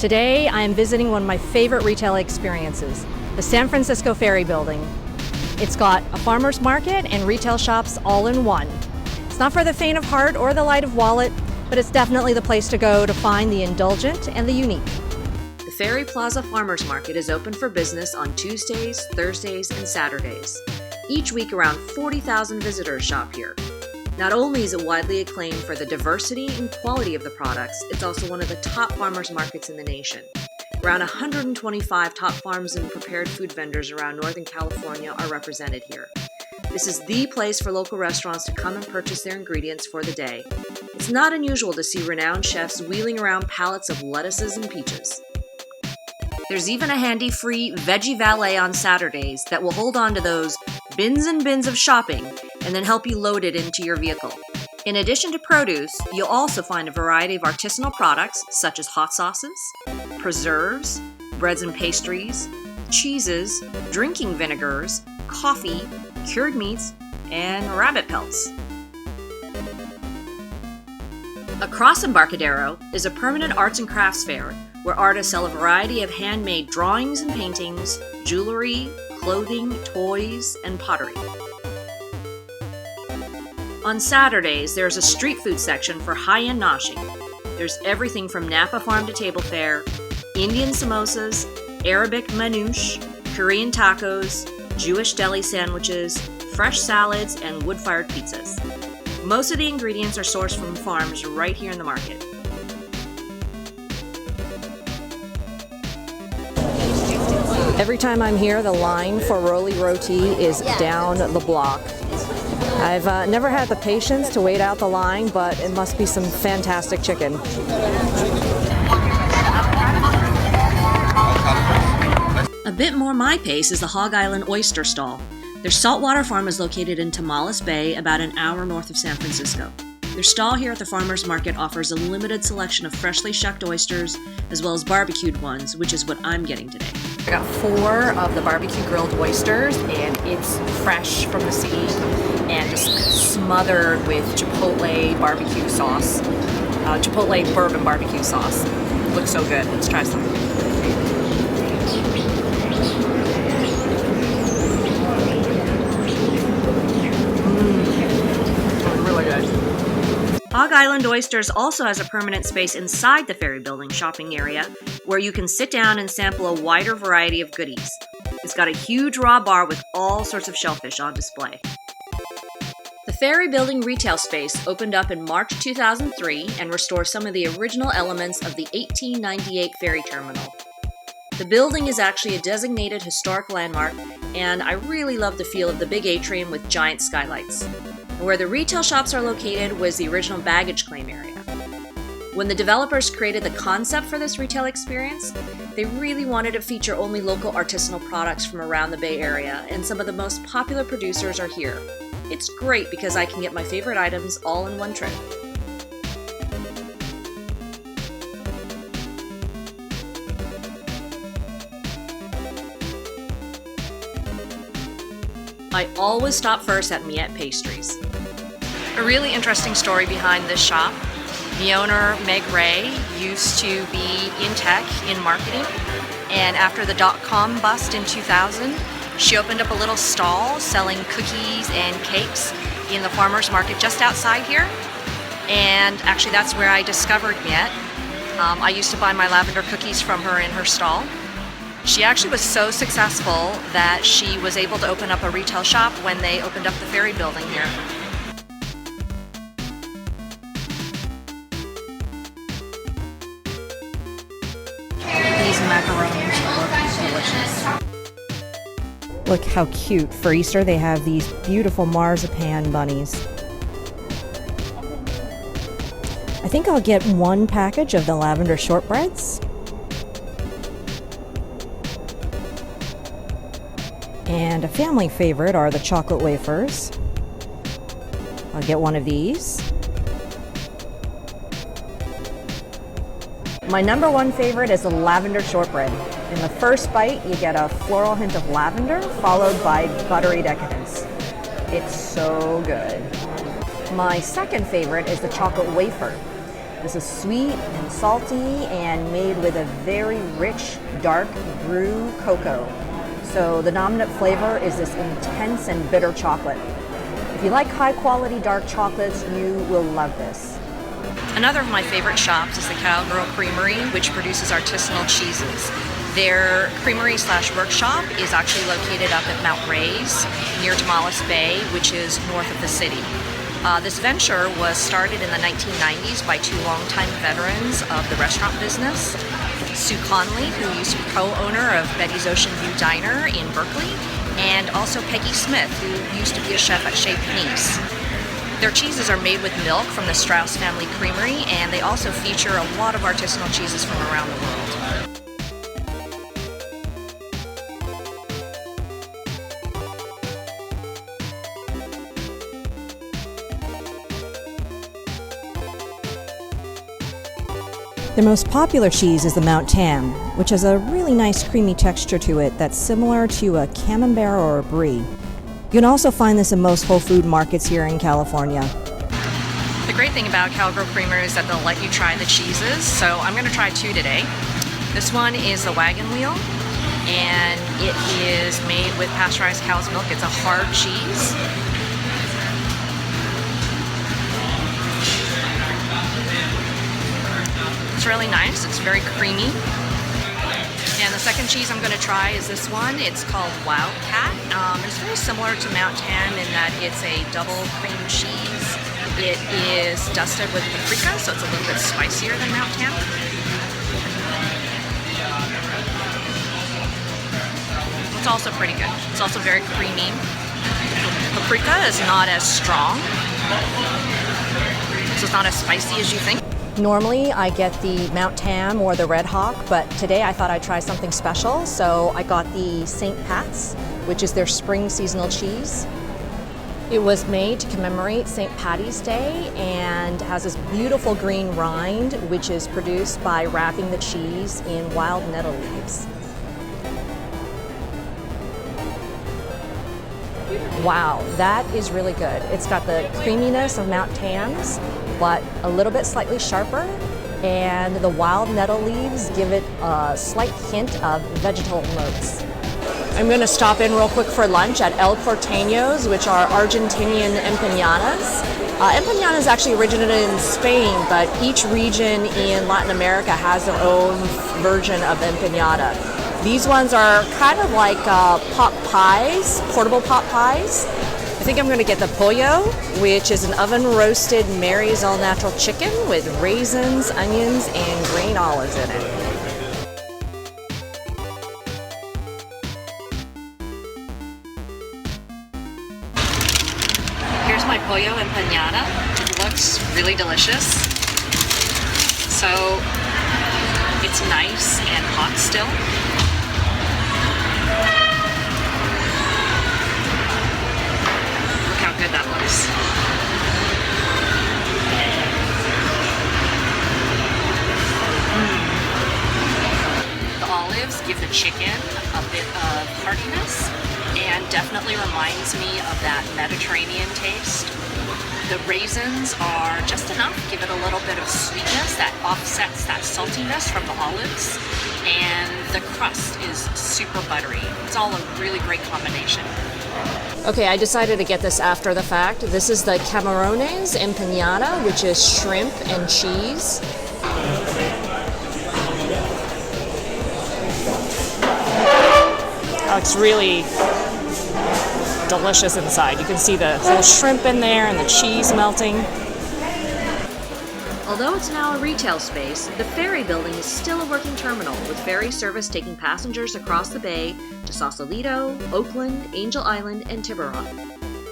Today, I am visiting one of my favorite retail experiences, the San Francisco Ferry Building. It's got a farmer's market and retail shops all in one. It's not for the faint of heart or the light of wallet, but it's definitely the place to go to find the indulgent and the unique. The Ferry Plaza Farmers Market is open for business on Tuesdays, Thursdays, and Saturdays. Each week, around 40,000 visitors shop here. Not only is it widely acclaimed for the diversity and quality of the products, it's also one of the top farmers markets in the nation. Around 125 top farms and prepared food vendors around Northern California are represented here. This is the place for local restaurants to come and purchase their ingredients for the day. It's not unusual to see renowned chefs wheeling around pallets of lettuces and peaches. There's even a handy free veggie valet on Saturdays that will hold on to those bins and bins of shopping and then help you load it into your vehicle. In addition to produce, you'll also find a variety of artisanal products such as hot sauces, preserves, breads and pastries, cheeses, drinking vinegars, coffee, cured meats, and rabbit pelts. Across Embarcadero is a permanent arts and crafts fair where artists sell a variety of handmade drawings and paintings, jewelry, clothing, toys, and pottery. On Saturdays, there's a street food section for high-end noshing. There's everything from Napa Farm to table fare, Indian samosas, Arabic manouche, Korean tacos, Jewish deli sandwiches, fresh salads, and wood-fired pizzas. Most of the ingredients are sourced from farms right here in the market. Every time I'm here, the line for Roli Roti is down the block. I've never had the patience to wait out the line, but it must be some fantastic chicken. A bit more my pace is the Hog Island Oyster Stall. Their saltwater farm is located in Tamales Bay, about an hour north of San Francisco. Their stall here at the farmers market offers a limited selection of freshly shucked oysters, as well as barbecued ones, which is what I'm getting today. I got 4 of the barbecue grilled oysters, and it's fresh from the sea and just smothered with chipotle barbecue sauce, chipotle bourbon barbecue sauce. Looks so good. Let's try some. Really good. Hog Island Oysters also has a permanent space inside the Ferry Building shopping area where you can sit down and sample a wider variety of goodies. It's got a huge raw bar with all sorts of shellfish on display. The Ferry Building retail space opened up in March 2003 and restores some of the original elements of the 1898 ferry terminal. The building is actually a designated historic landmark, and I really love the feel of the big atrium with giant skylights. Where the retail shops are located was the original baggage claim area. When the developers created the concept for this retail experience, they really wanted to feature only local artisanal products from around the Bay Area, and some of the most popular producers are here. It's great because I can get my favorite items all in one trip. I always stop first at Miette Pastries. A really interesting story behind this shop. The owner, Meg Ray, used to be in tech, in marketing, and after the dot-com bust in 2000, she opened up a little stall selling cookies and cakes in the farmer's market just outside here. And actually that's where I discovered Miette. I used to buy my lavender cookies from her in her stall. She actually was so successful that she was able to open up a retail shop when they opened up the Ferry Building here. These macaronis look delicious. Look how cute. For Easter, they have these beautiful marzipan bunnies. I think I'll get 1 package of the Lavender Shortbreads. And a family favorite are the chocolate wafers. I'll get 1 of these. My number 1 favorite is the Lavender Shortbread. In the first bite, you get a floral hint of lavender, followed by buttery decadence. It's so good. My second favorite is the chocolate wafer. This is sweet and salty and made with a very rich, dark brew cocoa. So the dominant flavor is this intense and bitter chocolate. If you like high quality dark chocolates, you will love this. Another of my favorite shops is the Cowgirl Creamery, which produces artisanal cheeses. Their creamery/workshop is actually located up at Mount Ray's near Tamales Bay, which is north of the city. This venture was started in the 1990s by two longtime veterans of the restaurant business, Sue Conley, who used to be co-owner of Betty's Ocean View Diner in Berkeley, and also Peggy Smith, who used to be a chef at Chez Panisse. Their cheeses are made with milk from the Strauss family creamery, and they also feature a lot of artisanal cheeses from around the world. The most popular cheese is the Mount Tam, which has a really nice creamy texture to it that's similar to a camembert or a brie. You can also find this in most Whole Food markets here in California. The great thing about Cowgirl Creamery is that they'll let you try the cheeses, so I'm going to try two today. This one is the Wagon Wheel, and it is made with pasteurized cow's milk. It's a hard cheese. It's really nice. It's very creamy. And the second cheese I'm going to try is this one. It's called Wildcat. It's very similar to Mount Tam in that it's a double cream cheese. It is dusted with paprika, so it's a little bit spicier than Mount Tam. It's also pretty good. It's also very creamy. Paprika is not as strong, so it's not as spicy as you think. Normally I get the Mount Tam or the Red Hawk, but today I thought I'd try something special, so I got the St. Pat's, which is their spring seasonal cheese. It was made to commemorate St. Patty's Day and has this beautiful green rind, which is produced by wrapping the cheese in wild nettle leaves. Wow, that is really good. It's got the creaminess of Mount Tam's, but a little bit slightly sharper, and the wild nettle leaves give it a slight hint of vegetal notes. I'm going to stop in real quick for lunch at El Porteño's, which are Argentinian empanadas. Empanadas actually originated in Spain, but each region in Latin America has their own version of empanada. These ones are kind of like pot pies, portable pot pies. I think I'm going to get the pollo, which is an oven-roasted Mary's all-natural chicken with raisins, onions, and green olives in it. Here's my pollo empanada. It looks really delicious. So it's nice and hot still. Look how good that looks. The olives give the chicken a bit of heartiness and definitely reminds me of that Mediterranean taste. The raisins are just enough, give it a little bit of sweetness that offsets that saltiness from the olives, and the crust is super buttery. It's all a really great combination. Okay, I decided to get this after the fact. This is the Camarones empanada, which is shrimp and cheese. Oh, it's really delicious inside. You can see the whole shrimp in there and the cheese melting. Although it's now a retail space, the ferry building is still a working terminal with ferry service taking passengers across the bay to Sausalito, Oakland, Angel Island, and Tiburon.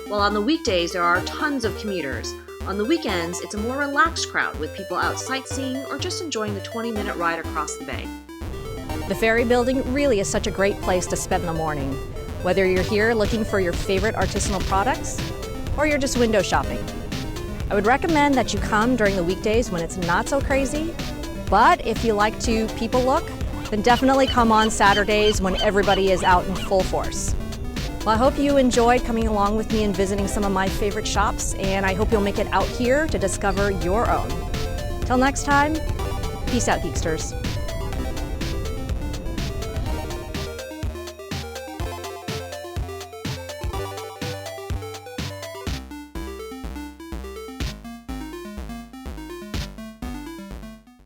While on the weekdays there are tons of commuters, on the weekends it's a more relaxed crowd with people out sightseeing or just enjoying the 20-minute ride across the bay. The ferry building really is such a great place to spend the morning, whether you're here looking for your favorite artisanal products or you're just window shopping. I would recommend that you come during the weekdays when it's not so crazy, but if you like to people look, then definitely come on Saturdays when everybody is out in full force. Well, I hope you enjoyed coming along with me and visiting some of my favorite shops, and I hope you'll make it out here to discover your own. Till next time, peace out, Geeksters.